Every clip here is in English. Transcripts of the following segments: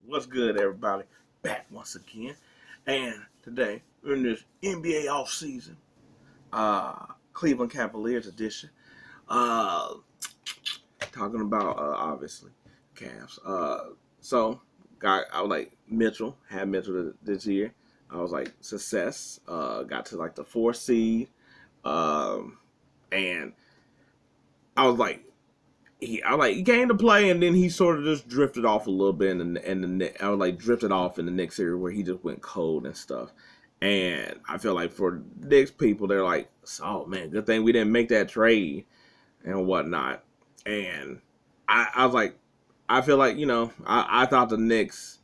What's good, everybody? Back once again. And today, we're in this NBA offseason, Cleveland Cavaliers edition. Uh, Talking about, obviously, Cavs. So, I was like, had Mitchell this year. I was like, success. Got to like the 4th seed. Um, and I was like, he came to play, and then he sort of just drifted off a little bit, I was like drifted off in the Knicks area where he just went cold and stuff. And I feel like for Knicks people, they're like, oh man, good thing we didn't make that trade and whatnot. And I was like, I feel like I thought the Knicks.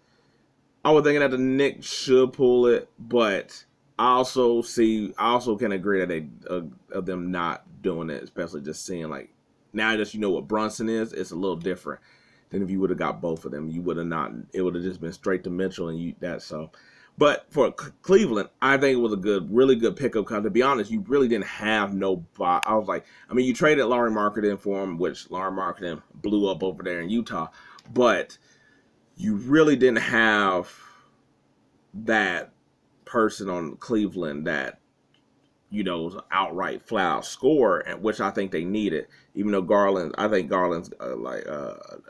I was thinking that the Knicks should pull it, but I also can agree that they of them not doing it, especially just seeing like now that you know what Brunson is, it's a little different than if you would have got both of them. You would have not. It would have just been straight to Mitchell and you that so. But for Cleveland, I think it was a really good pickup. Because to be honest, you really didn't have nobody. I was like, I mean, you traded Larry Marketing for him, which Larry Marketing blew up over there in Utah, but you really didn't have that person on Cleveland that was outright flat out score, and which I think they needed. Even though I think Garland's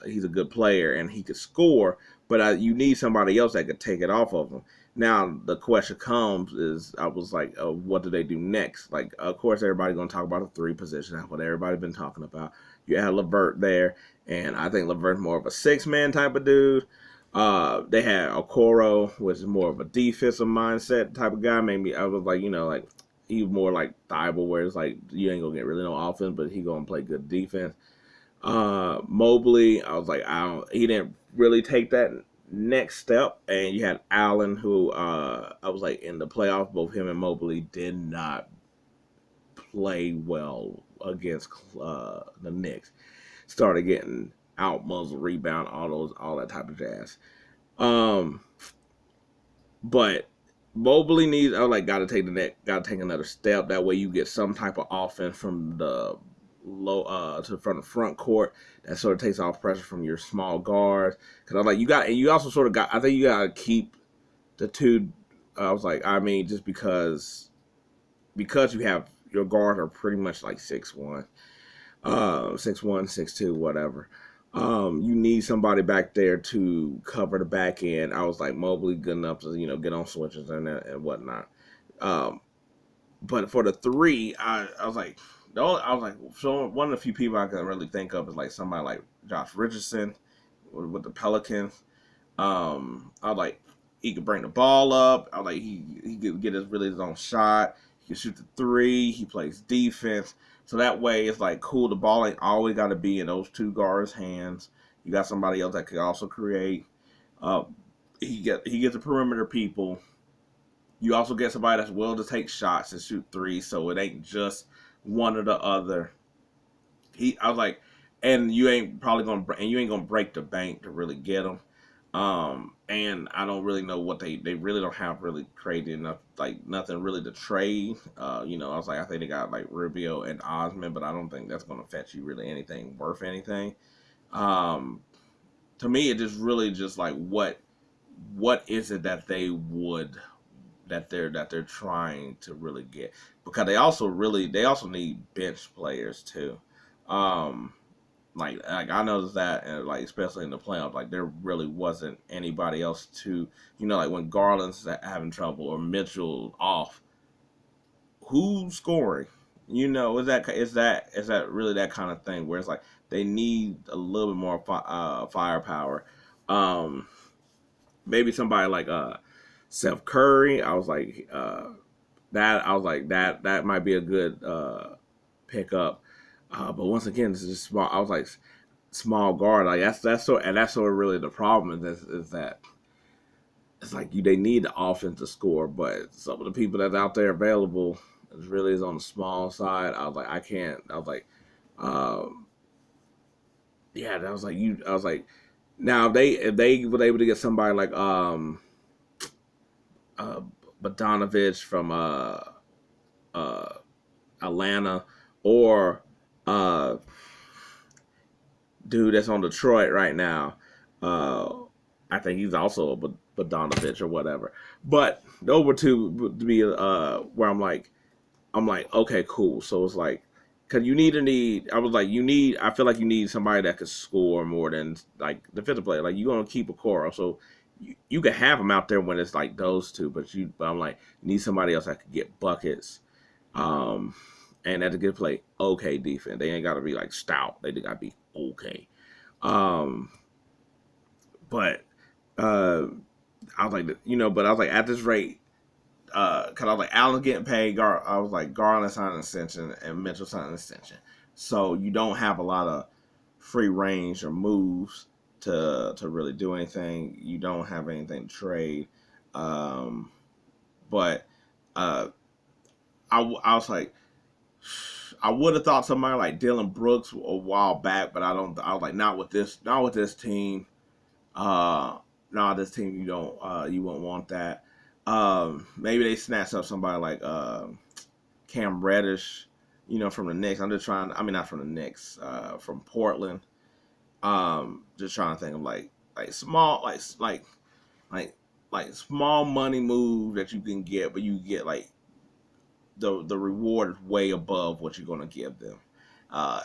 he's a good player and he could score, but you need somebody else that could take it off of him. Now the question comes is, I was like, what do they do next? Like, of course, everybody's gonna talk about the 3 position. That's what everybody's been talking about. You had LeVert there, and I think LeVert's more of a 6-man type of dude. They had Okoro, which is more of a defensive mindset type of guy. Maybe I was like, like he's more like Thibault, where it's like you ain't gonna get really no offense, but he gonna play good defense. Mobley, I was like, he didn't really take that next step. And you had Allen, who I was like in the playoffs, both him and Mobley did not play well against the Knicks. Started getting out muzzle, rebound, all that type of jazz. But Mobley needs. I was like, gotta take another step. That way, you get some type of offense from the from the front court. That sort of takes off pressure from your small guards. Because I was like, you also sort of got. I think you gotta keep the two. I was like, I mean, just because you have your guards are pretty much like 6'1", 6'1", 6'2", whatever. You need somebody back there to cover the back end. I was like, Mobley good enough to get on switches and whatnot. But for the 3, I was like, so one of the few people I can really think of is like somebody like Josh Richardson with the Pelicans. I was like, he could bring the ball up. I was like, he could get his own shot. He can shoot the 3. He plays defense. So that way, it's like, cool, the ball ain't always got to be in those 2 guards' hands. You got somebody else that could also create. He gets the perimeter people. You also get somebody that's willing to take shots and shoot 3, so it ain't just one or the other. I was like, and you ain't gonna break the bank to really get them. And I don't really know what they really don't have really crazy enough, like nothing really to trade. I was like, I think they got like Rubio and Osman, but I don't think that's going to fetch you really anything worth anything. To me, it just really just like what is it that they're trying to really get, because they also need bench players too. Like I noticed that, and like especially in the playoffs, like there really wasn't anybody else to, like when Garland's having trouble or Mitchell off, who's scoring? Is that really that kind of thing where it's like they need a little bit more firepower. Maybe somebody like Seth Curry. I was like that might be a good pickup. But once again, this is small. I was like, small guard. Like that's sort of really the problem is that it's like they need the offense to score, but some of the people that's out there available is on the small side. I was like, I can't. I was like, yeah. That was like you. I was like, now if they were able to get somebody like Bogdanovich from Atlanta, or dude that's on Detroit right now. I think he's also a Bogdanovich or whatever. But those were two to be where I'm like, okay, cool. So it's like, cause I was like, I feel like you need somebody that could score more than like the fifth player. Like you're gonna keep a core, so you can have them out there when it's like those two, but I'm like, you need somebody else that could get buckets, and that could play okay defense. They ain't gotta be like stout. They gotta be okay. Um, but I was like, but I was like at this rate. Cause I was like Allen getting paid. I was like Garland signed an extension and Mitchell signed an extension, so you don't have a lot of free range or moves to really do anything. You don't have anything to trade, but I was like, I would have thought somebody like Dylan Brooks a while back, but I don't. I was like, not with this team. This team you won't want that. Maybe they snatch up somebody like Cam Reddish, from the Knicks. I'm just trying. I mean, not from the Knicks, from Portland. Just trying to think of like small like small money move that you can get, but you get like the reward is way above what you're gonna give them.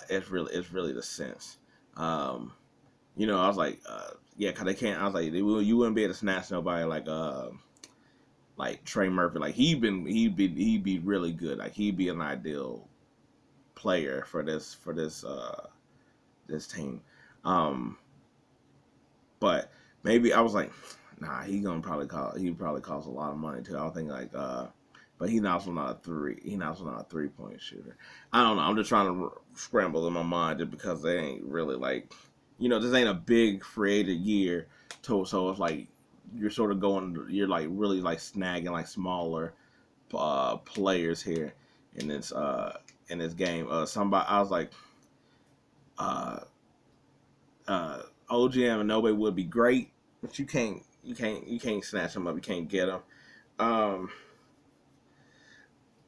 It's really the sense. I was like, yeah, cause they can't. I was like, you wouldn't be able to snatch nobody like Trey Murphy. Like he'd be really good. Like he'd be an ideal player for this this team. But maybe I was like, nah, he probably cost a lot of money too. I don't think like but he's also not a three. He's also not a 3-point shooter. I don't know. I'm just trying to scramble in my mind just because they ain't really like, this ain't a big free agent year. So it's like you're sort of you're like really like snagging like smaller players here in this game. Somebody I was like, OGM and nobody would be great, but you can't snatch them up. You can't get them.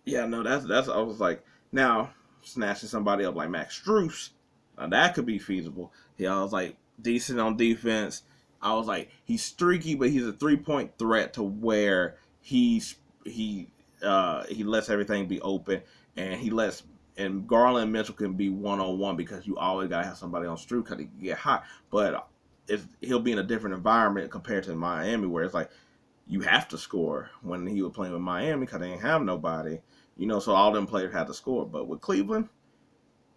Yeah, no, that's. I was like, now snatching somebody up like Max Strus, that could be feasible. Yeah, I was like decent on defense. I was like, he's streaky, but he's a 3-point threat to where he lets everything be open, and Garland and Mitchell can be 1-on-1 because you always gotta have somebody on Strus because he can get hot. But he'll be in a different environment compared to Miami, where it's like you have to score when he was playing with Miami because they didn't have nobody, so all them players had to score. But with Cleveland,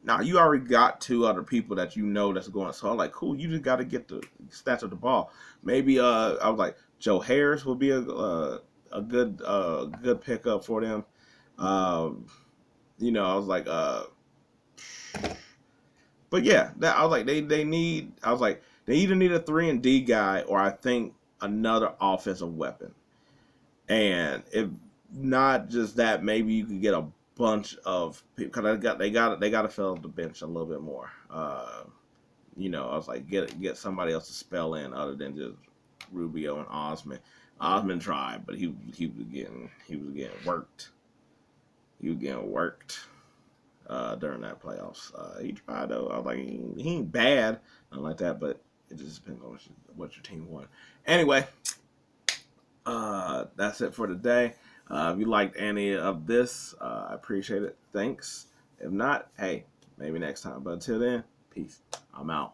now you already got two other people that that's going. So I'm like, cool, you just got to get the stats of the ball. Maybe I was like Joe Harris would be a good pickup for them. I was like, but yeah, I was like they either need a 3-and-D guy or I think another offensive weapon. And if not just that, maybe you could get a bunch of people because they got to fill up the bench a little bit more. I was like get somebody else to spell in other than just Rubio and Osman. Osman tried, but he was getting worked. He was getting worked during that playoffs. He tried though. I was like, he ain't bad, nothing like that, but it just depends on what your team won. Anyway, that's it for today. If you liked any of this, I appreciate it. Thanks. If not, hey, maybe next time. But until then, peace. I'm out.